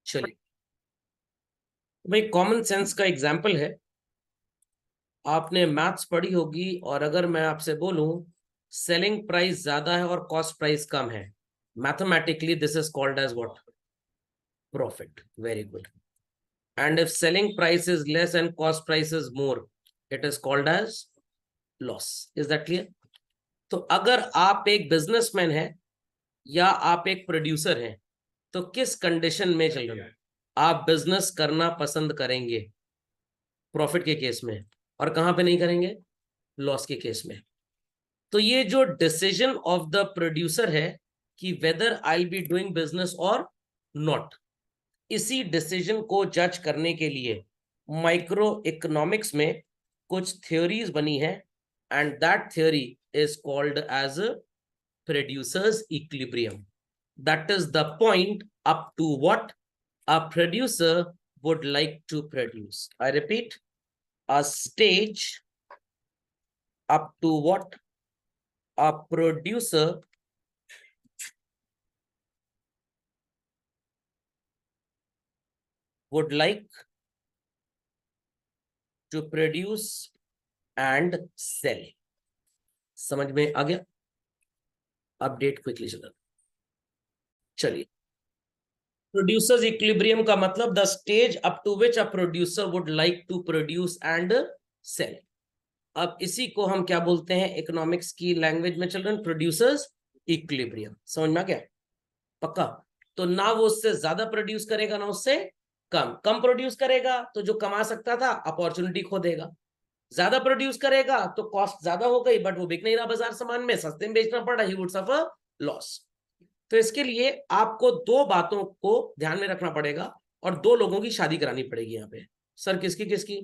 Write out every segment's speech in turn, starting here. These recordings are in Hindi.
चलिए भाई, कॉमन सेंस का एग्जाम्पल है। आपने मैथ्स पढ़ी होगी, और अगर मैं आपसे बोलूं सेलिंग प्राइस ज्यादा है और कॉस्ट प्राइस कम है, mathematically this is called as what? Profit. Very good. And if selling price is less and cost price is more, it is called as loss. Is that clear? तो अगर आप एक बिजनेसमैन है या आप एक प्रोड्यूसर हैं, तो किस कंडीशन में चल रहे हैं आप बिजनेस करना पसंद करेंगे? प्रॉफिट के केस में। और कहां पे नहीं करेंगे? लॉस के केस में। तो ये जो डिसीजन ऑफ द प्रोड्यूसर है कि whether I be doing business और नॉट, इसी डिसीजन को जज करने के लिए माइक्रो इकोनॉमिक्स में कुछ थ्योरीज बनी है, and that theory is called as producers equilibrium. That is the point up to what a producer would like to produce. I repeat, a stage up to what a producer would like to produce and sell. समझ में आ गया? अपडेट क्विकली चलो। चलिए, प्रोड्यूसर्स इक्विलिब्रियम का मतलब the stage up to which a producer would like to produce and sell. अब इसी को हम क्या बोलते हैं इकोनॉमिक्स की लैंग्वेज में चिल्ड्रन? Producers equilibrium. समझ में आ गया? पक्का? तो ना वो उससे ज्यादा प्रोड्यूस करेगा ना उससे कम। कम प्रोड्यूस करेगा तो जो कमा सकता था अपॉर्चुनिटी खो देगा। ज्यादा प्रोड्यूस करेगा तो कॉस्ट ज्यादा हो गई, बट वो बिक नहीं रहा बाजार सामान में, सस्ते में बेचना पड़ा, ही वुड सफर लॉस। तो इसके लिए आपको दो बातों को ध्यान में रखना पड़ेगा, और दो लोगों की शादी करानी पड़ेगी यहाँ पे। सर किसकी किसकी?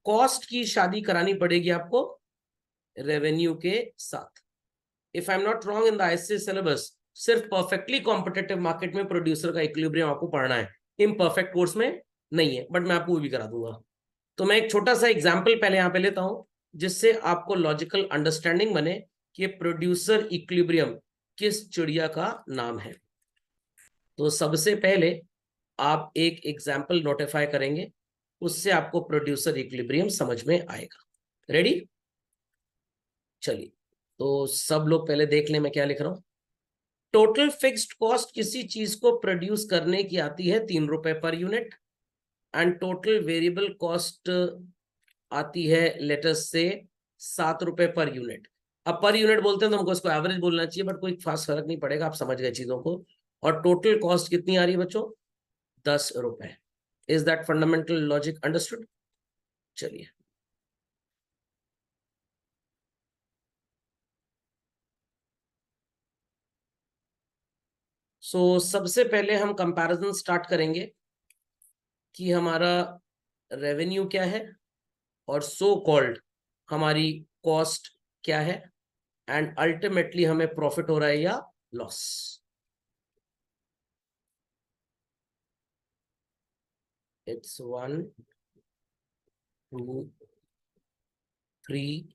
कॉस्ट की शादी करानी पड़ेगी आपको रेवेन्यू के साथ। If I am not wrong, in the ICSE syllabus सिर्फ परफेक्टली कॉम्पिटिटिव मार्केट में प्रोड्यूसर का इक्विलिब्रियम आपको पढ़ना है, इम्परफेक्ट कोर्स में नहीं है, बट मैं आपको वो भी करा दूंगा। तो मैं एक छोटा सा एग्जाम्पल पहले यहाँ पे लेता हूं, जिससे आपको लॉजिकल अंडरस्टैंडिंग बने कि प्रोड्यूसर इक्विलिब्रियम किस चिड़िया का नाम है। तो सबसे पहले आप एक एग्जाम्पल नोटिफाई करेंगे, उससे आपको प्रोड्यूसर इक्विलिब्रियम समझ में आएगा। रेडी? चलिए, तो सब लोग पहले देख लें मैं क्या लिख रहा हूं। टोटल फिक्स्ड कॉस्ट किसी चीज को प्रोड्यूस करने की आती है 3 रुपए per unit, and total variable cost आती है लेटस से 7 रुपए पर यूनिट। अब पर यूनिट बोलते हैं तो हमको इसको एवरेज बोलना चाहिए, बट कोई खास फर्क नहीं पड़ेगा, आप समझ गए चीजों को। और टोटल कॉस्ट कितनी आ रही है बच्चों? 10 रुपए। Is that fundamental logic understood? चलिए, सबसे पहले हम कंपैरिजन स्टार्ट करेंगे कि हमारा रेवेन्यू क्या है और सो कॉल्ड हमारी कॉस्ट क्या है, एंड अल्टीमेटली हमें प्रॉफिट हो रहा है या loss. It's 1 2 3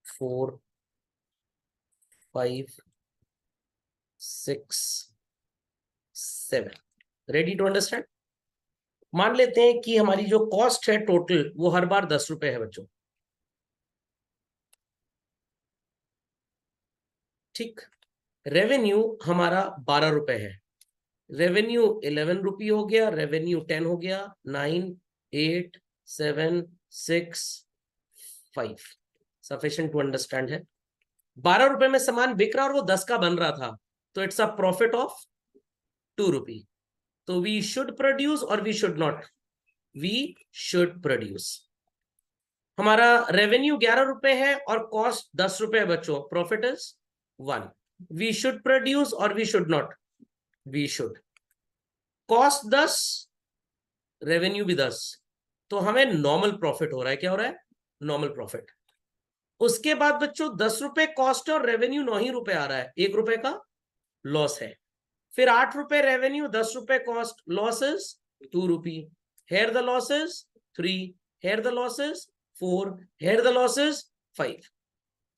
4 5 6 7। Ready to understand? मान लेते हैं कि हमारी जो कॉस्ट है टोटल वो हर बार 10 रुपए है बच्चों। ठीक। रेवेन्यू हमारा 12 रुपए है। रेवेन्यू 11 रुपये हो गया, रेवेन्यू 10 हो गया, 9 8 7 6 5। सफिशिएंट टू अंडरस्टैंड है। 12 रुपए में सामान बिक रहा और वो 10 का बन रहा था, तो it's a profit of 2 rupee. तो we should produce or we should not? We should produce. हमारा रेवेन्यू 11 रुपए है और कॉस्ट 10 रुपए है बच्चों, profit is 1। We should produce or we should not? We should. Cost 10, revenue भी 10, तो हमें नॉर्मल प्रॉफिट हो रहा है। क्या हो रहा है? Normal profit. उसके बाद बच्चों 10 रुपए कॉस्ट और रेवेन्यू 9 ही रुपए आ रहा है, 1 रुपए का लॉस है। फिर 8 रुपए रेवेन्यू, 10 रुपए cost, loss is 2 rupee. Here the loss is 3, here the loss is 4, here the loss is 5।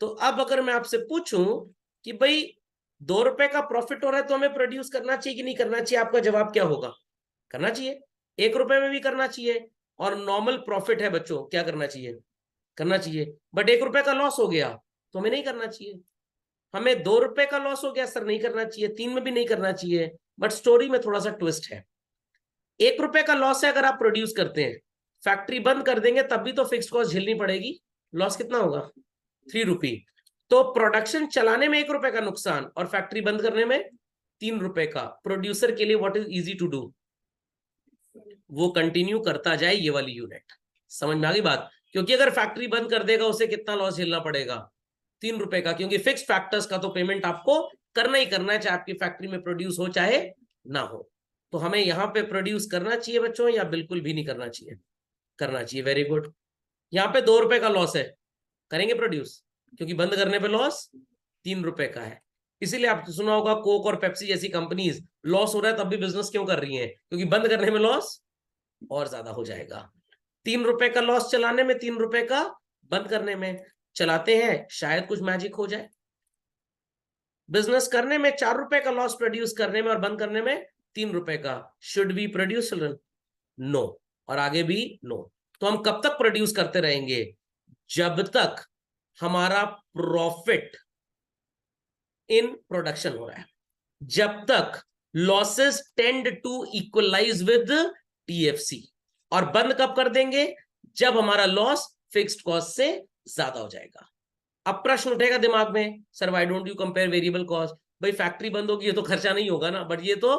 तो अब अगर मैं आपसे पूछूं कि भाई ₹2 का प्रॉफिट हो रहा है तो हमें प्रोड्यूस करना चाहिए कि नहीं करना चाहिए? आपका जवाब क्या होगा? करना चाहिए। ₹1 में भी करना चाहिए। और नॉर्मल प्रॉफिट है बच्चों, क्या करना चाहिए? करना चाहिए। बट ₹1 का लॉस हो गया तो हमें नहीं करना चाहिए। हमें ₹2 का लॉस हो गया सर, नहीं करना चाहिए। 3 में भी नहीं करना चाहिए। बट स्टोरी में थोड़ा सा ट्विस्ट है। ₹1 का लॉस है अगर आप प्रोड्यूस करते हैं, फैक्ट्री बंद कर देंगे तब भी तो फिक्स कॉस्ट झेलनी पड़ेगी। लॉस कितना होगा? ₹3। तो प्रोडक्शन चलाने में ₹1 का नुकसान और फैक्ट्री बंद करने में ₹3 का। प्रोड्यूसर के लिए what is easy to do? वो कंटिन्यू करता जाए ये वाली यूनिट। समझ में आ गई बात? क्योंकि अगर फैक्ट्री बंद कर देगा उसे कितना लॉस झेलना पड़ेगा? ₹3 का, क्योंकि फिक्स फैक्टर्स का तो पेमेंट आपको करना ही करना है, चाहे आपकी फैक्ट्री में प्रोड्यूस हो चाहे ना हो। तो हमें यहाँ पे प्रोड्यूस करना चाहिए बच्चों या बिल्कुल भी नहीं करना चाहिए? करना चाहिए। Very good. यहाँ पे ₹2 का लॉस है, करेंगे प्रोड्यूस, क्योंकि बंद करने पे लॉस ₹3 का है। इसीलिए आपने सुना होगा कोक और पेप्सी जैसी कंपनीज लॉस हो रहा है तब भी बिजनेस क्यों कर रही हैं? क्योंकि बंद करने में लॉस और ज्यादा हो जाएगा। ₹3 का लॉस चलाने में, ₹3 का बंद करने में। चलाते हैं, शायद कुछ मैजिक हो जाए। बिजनेस करने में ₹4 का लॉस प्रोड्यूस करने में और बंद करने में ₹3 का। Should be produce children? No. और आगे भी नो। तो हम कब तक प्रोड्यूस करते रहेंगे? जब तक हमारा प्रॉफिट इन प्रोडक्शन हो रहा है, जब तक losses tend to equalize with TFC. और बंद कब कर देंगे? जब हमारा लॉस फिक्स्ड कॉस्ट से ज्यादा हो जाएगा। अब प्रश्न उठेगा दिमाग में, sir why don't you compare variable cost? भाई फैक्ट्री बंद होगी, ये तो खर्चा नहीं होगा ना, बट ये तो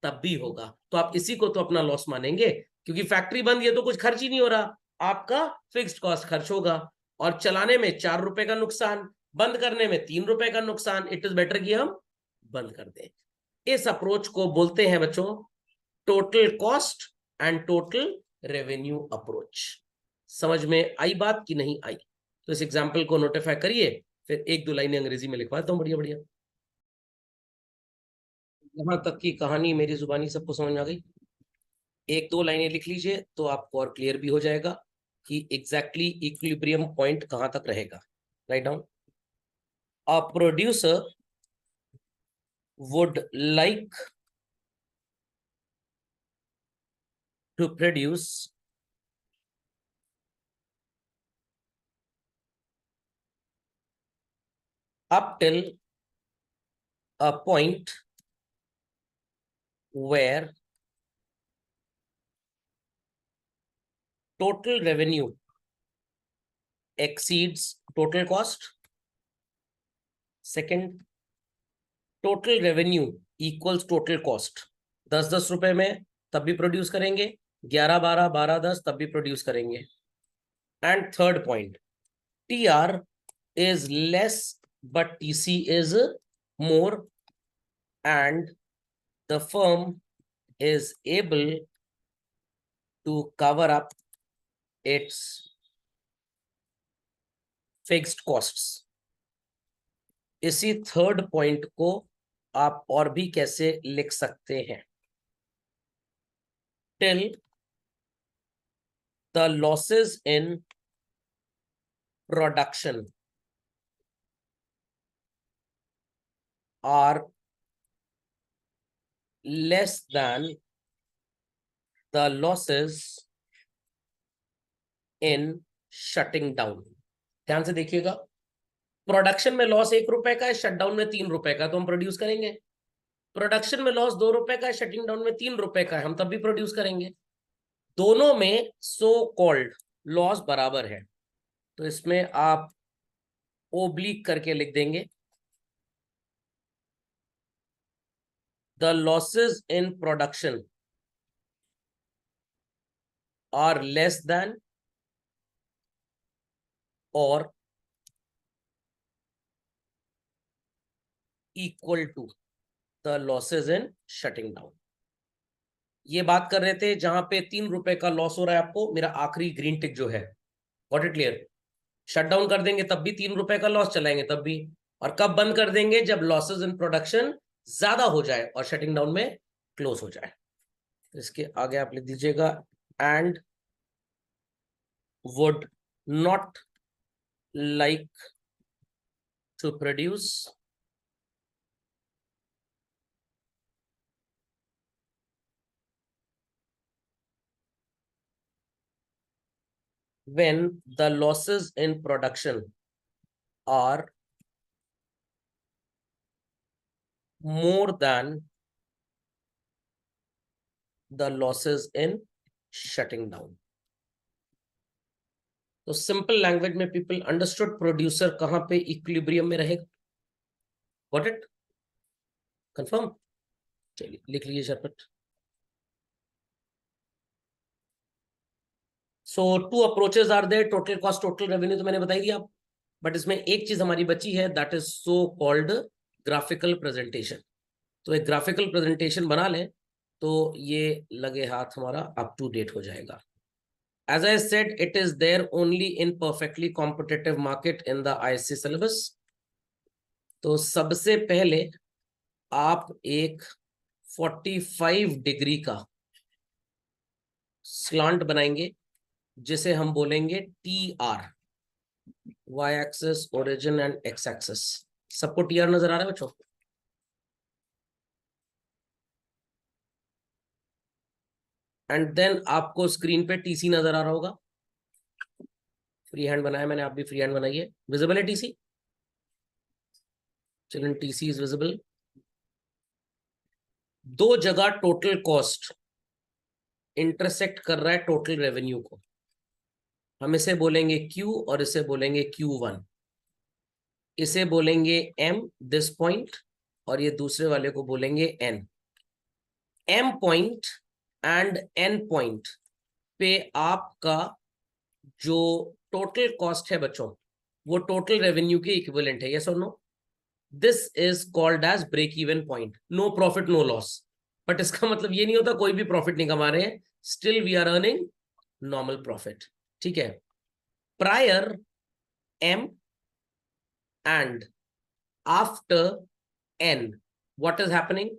तब भी होगा। तो आप इसी को तो अपना लॉस मानेंगे, क्योंकि फैक्ट्री बंद, ये तो कुछ खर्च ही नहीं हो रहा, आपका फिक्स्ड कॉस्ट खर्च होगा। और चलाने में ₹4 का नुकसान, बंद करने में ₹3 का नुकसान। इट इज बेटर कि हम बंद कर दें। इस अप्रोच को बोलते हैं बच्चों total cost and total revenue approach. समझ में आई बात कि नहीं आई? तो इस एग्जाम्पल को नोटिफाई करिए, फिर 1-2 लाइनें अंग्रेजी में लिखवाता हूं। बढ़िया बढ़िया। यहां तक की कहानी मेरी जुबानी सबको समझ में आ गई? 1-2 लाइनें लिख लीजिए तो आपको और क्लियर भी हो जाएगा कि एग्जैक्टली इक्विलिब्रियम पॉइंट कहां तक रहेगा। Write down. A producer would like to produce up till a point where total revenue exceeds total cost. Second, total revenue equals total cost. 10-10 रुपए में तब भी प्रोड्यूस करेंगे, 11-12, 12-10 तब भी प्रोड्यूस करेंगे। And third point, TR is less but TC is more, and the firm is able to cover up its fixed costs. इसी थर्ड पॉइंट को आप और भी कैसे लिख सकते हैं? Till the losses in production are less than the losses in shutting down. ध्यान से देखिएगा, प्रोडक्शन में लॉस ₹1 का है, शटडाउन में ₹3 का, तो हम प्रोड्यूस करेंगे। प्रोडक्शन में लॉस ₹2 का है, शटिंग डाउन में ₹3 का है, हम तब भी प्रोड्यूस करेंगे। दोनों में सो कॉल्ड लॉस बराबर है, तो इसमें आप ओब्लिक करके लिख देंगे, the losses in production are less than or equal to the losses in shutting down। ये बात कर रहे थे जहां पे ₹3 का लॉस हो रहा है आपको, मेरा आखिरी ग्रीन टिक जो है, what it clear? Shut down कर देंगे तब भी ₹3 का लॉस, चलाएंगे तब भी। और कब बंद कर देंगे? जब लॉसेस इन प्रोडक्शन ज्यादा हो जाए और शटिंग डाउन में क्लोज हो जाए। तो इसके आगे आप लिख दीजिएगा, and would not like to produce when the losses in production are more than the losses in shutting down. तो सिंपल लैंग्वेज में पीपल अंडरस्टूड प्रोड्यूसर कहां पे इक्विलिब्रियम में रहेगा. Got it? कंफर्म? चलिए लिख लीजिए शरपट. So 2 approaches are there, total cost total revenue तो मैंने बताई दिया आप. बट इसमें एक चीज हमारी बची है, that is so called graphical presentation. तो एक ग्राफिकल प्रेजेंटेशन बना लें तो ये लगे हाथ हमारा अप टू डेट हो जाएगा. As I said, it is there only in perfectly competitive market in the ISC syllabus. तो सबसे पहले आप एक 45 डिग्री का स्लांट बनाएंगे जिसे हम बोलेंगे TR, Y axis, origin and X axis. सबको TR नजर आ रहा है बच्चों? एंड देन आपको स्क्रीन पे TC नजर आ रहा होगा. फ्री हैंड बनाया मैंने, आप भी फ्री हैंड बनाइए. विजिबल है TC? चलिए TC इज विजिबल. दो जगह टोटल कॉस्ट इंटरसेक्ट कर रहा है टोटल रेवेन्यू को. हम इसे बोलेंगे Q और इसे बोलेंगे Q1. इसे बोलेंगे M दिस पॉइंट और ये दूसरे वाले को बोलेंगे N. M point and N point पे आपका जो टोटल कॉस्ट है बच्चों वो टोटल रेवेन्यू के इक्विवेलेंट है. यस और no? This is called as break even point. No profit no loss. But इसका मतलब ये नहीं होता कोई भी प्रॉफिट नहीं कमा रहे हैं, still we are earning normal profit. ठीक है. Prior M and after N what is happening?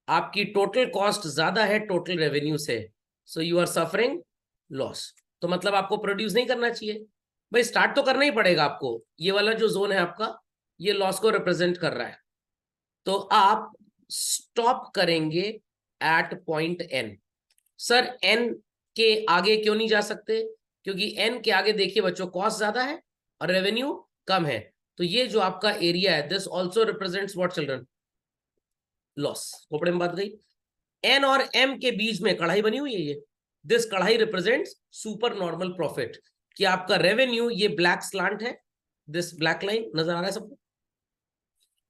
आपकी टोटल कॉस्ट ज्यादा है टोटल रेवेन्यू से, so you are suffering loss. तो मतलब आपको प्रोड्यूस नहीं करना चाहिए भाई, स्टार्ट तो करना ही पड़ेगा आपको. ये वाला जो जोन है आपका ये लॉस को रिप्रेजेंट कर रहा है, तो आप स्टॉप करेंगे at point N. Sir N के आगे क्यों नहीं जा सकते? क्योंकि N के आगे देखिए बच्चों कॉस्ट ज्यादा है और रेवेन्यू कम है. तो ये जो आपका एरिया है this also represents what children? Loss. खोपड़े में बात गई. N और M के बीच में कढ़ाई बनी हुई है ये. दिस कढ़ाई रिप्रेजेंट्स सुपर नॉर्मल प्रॉफिट. कि आपका रेवेन्यू ये ब्लैक स्लांट है, दिस ब्लैक लाइन नजर आ रहा है सबको,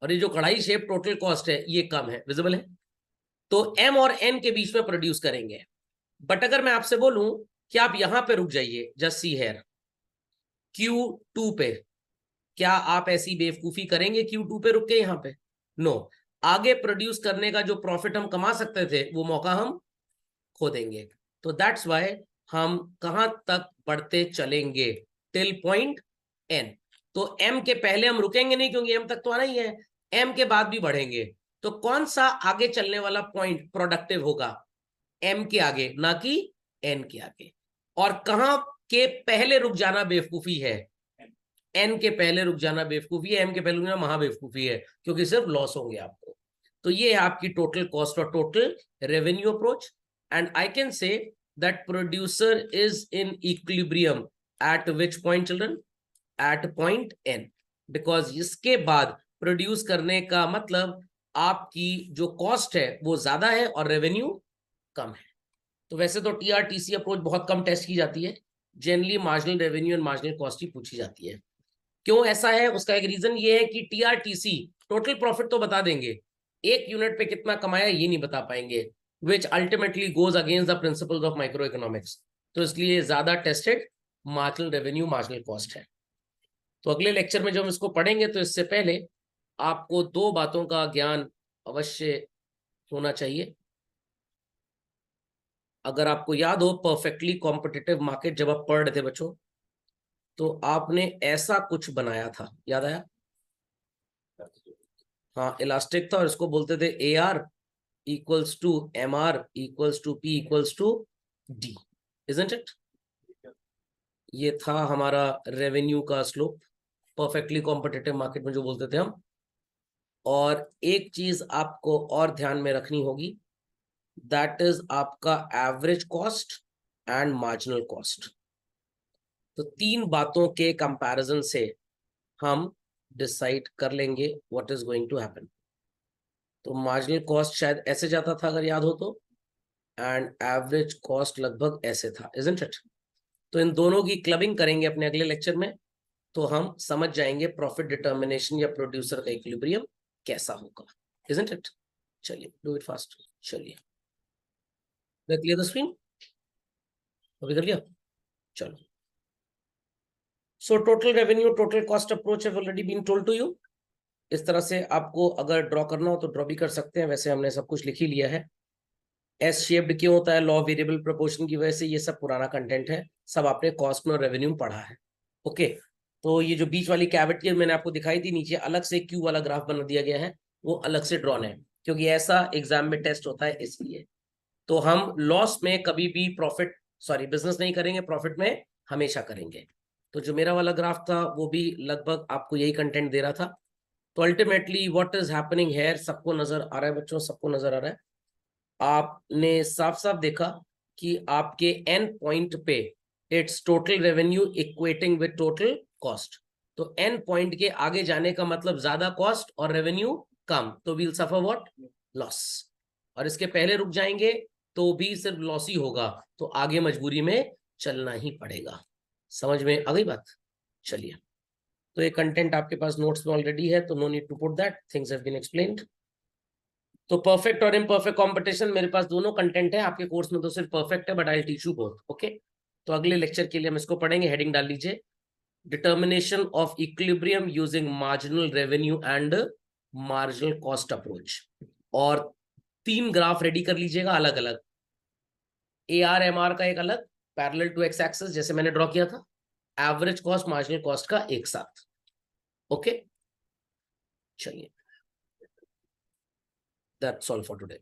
और ये जो कढ़ाई शेप टोटल कॉस्ट है ये कम है, विजिबल है. तो M और N के बीच में प्रोड्यूस करेंगे. बट अगर मैं आपसे बोलूं कि आप यहां पे रुक जाइए, जस्ट सी हेयर Q2 पे, क्या आप ऐसी बेवकूफी करेंगे Q2 पे रुक के यहां पे? नो. आगे प्रोड्यूस करने का जो प्रॉफिट हम कमा सकते थे वो मौका हम खो देंगे. तो दैट्स वाई हम कहां तक बढ़ते चलेंगे? Till point N. तो M के पहले हम रुकेंगे नहीं क्योंकि M तक तो आना ही है. M के बाद भी बढ़ेंगे. तो कौन सा आगे चलने वाला पॉइंट प्रोडक्टिव होगा? M के आगे, ना कि N के आगे. और कहां के पहले रुक जाना बेवकूफी है? N के पहले रुक जाना बेवकूफी है, M के पहले रुक जाना महाबेवकूफी है, क्योंकि सिर्फ लॉस होंगे आपको. तो ये है आपकी टोटल कॉस्ट और total revenue approach. And I can say that producer is in equilibrium at which point children? At point N. Because इसके बाद प्रोड्यूस करने का मतलब आपकी जो कॉस्ट है वो ज्यादा है और रेवेन्यू कम है. तो वैसे तो TRTC अप्रोच बहुत कम टेस्ट की जाती है, generally marginal revenue and marginal cost ही पूछी जाती है. क्यों ऐसा है उसका एक रीजन ये है कि TRTC टोटल प्रॉफिट तो बता देंगे, एक यूनिट पे कितना कमाया ये नहीं बता पाएंगे, which ultimately goes against the principles of micro economics. तो इसलिए ज्यादा tested marginal revenue marginal cost है. तो अगले लेक्चर में जब हम इसको पढ़ेंगे तो इससे पहले आपको दो बातों का ज्ञान अवश्य होना चाहिए. अगर आपको याद हो परफेक्टली कॉम्पिटिटिव मार्केट जब आप पढ़ रहे थे बच्चों, तो आपने ऐसा कुछ बनाया था, याद आया? हाँ, इलास्टिक था और इसको बोलते थे AR equals to MR equals to P equals to D, isn't it? ये था हमारा रेवेन्यू का स्लोप परफेक्टली कॉम्पिटिटिव मार्केट में जो बोलते थे हम. और एक चीज आपको और ध्यान में रखनी होगी, दैट इज आपका average cost and marginal cost. तो 3 बातों के कंपैरिजन से हम डिसाइड कर लेंगे what is going to happen. तो मार्जिनल कॉस्ट शायद ऐसे जाता था अगर याद हो तो, एंड एवरेज कॉस्ट लगभग ऐसे था, इजंट इट? तो इन दोनों की क्लबिंग करेंगे अपने अगले लेक्चर में, तो हम समझ जाएंगे प्रॉफिट डिटर्मिनेशन या प्रोड्यूसर का इक्विलिब्रियम कैसा होगा, इजंट इट? चलिए डू इट फास्ट। चलिए देख लिया स्क्रीन, अभी कर लिया? चलो, so total revenue total cost approach have already been told to you. इस तरह से आपको अगर ड्रॉ करना हो तो ड्रॉ भी कर सकते हैं, वैसे हमने सब कुछ लिख ही लिया है। एस शेप्ड क्यों होता है? लॉ वेरिएबल प्रोपोर्शन की वजह से। ये सब पुराना कंटेंट है, सब आपने कॉस्ट में और रेवेन्यू में पढ़ा है। ओके, तो ये जो बीच वाली कैविटी मैंने आपको दिखाई थी, नीचे अलग से क्यू वाला ग्राफ बना दिया गया है, वो अलग से ड्रॉन है, क्योंकि ऐसा एग्जाम में टेस्ट होता है इसलिए। तो हम लॉस में कभी भी प्रॉफिट सॉरी बिजनेस नहीं करेंगे, प्रॉफिट में हमेशा करेंगे। तो जो मेरा वाला ग्राफ था वो भी लगभग आपको यही कंटेंट दे रहा था। तो ultimately what is happening here, सबको नजर आ रहा है बच्चों? सबको नजर आ रहा है? आपने साफ साफ देखा कि आपके एन पॉइंट पे it's total revenue equating with total cost. तो एन पॉइंट के आगे जाने का मतलब ज्यादा कॉस्ट और रेवेन्यू कम, तो वील सफर व्हाट? लॉस। और इसके पहले रुक जाएंगे तो भी सिर्फ लॉस ही होगा, तो आगे मजबूरी में चलना ही पड़ेगा। समझ में आ गई बात? चलिए, तो ये कंटेंट आपके पास नोट्स में ऑलरेडी है, तो no need to put that, things have been explained. तो परफेक्ट और इम्परफेक्ट कंपटीशन, मेरे पास दोनों कंटेंट है आपके कोर्स में, तो सिर्फ परफेक्ट है, but I teach you both. Okay, तो अगले लेक्चर के लिए हम इसको पढ़ेंगे। हेडिंग डाल लीजिए, determination of equilibrium using marginal revenue and marginal cost approach. और 3 ग्राफ रेडी कर लीजिएगा अलग अलग, AR/MR का एक अलग पैरेलल टू एक्स एक्सिस जैसे मैंने ड्रॉ किया था, एवरेज कॉस्ट मार्जिनल कॉस्ट का एक साथ। ओके, चलिए, दैट्स ऑल फॉर टुडे।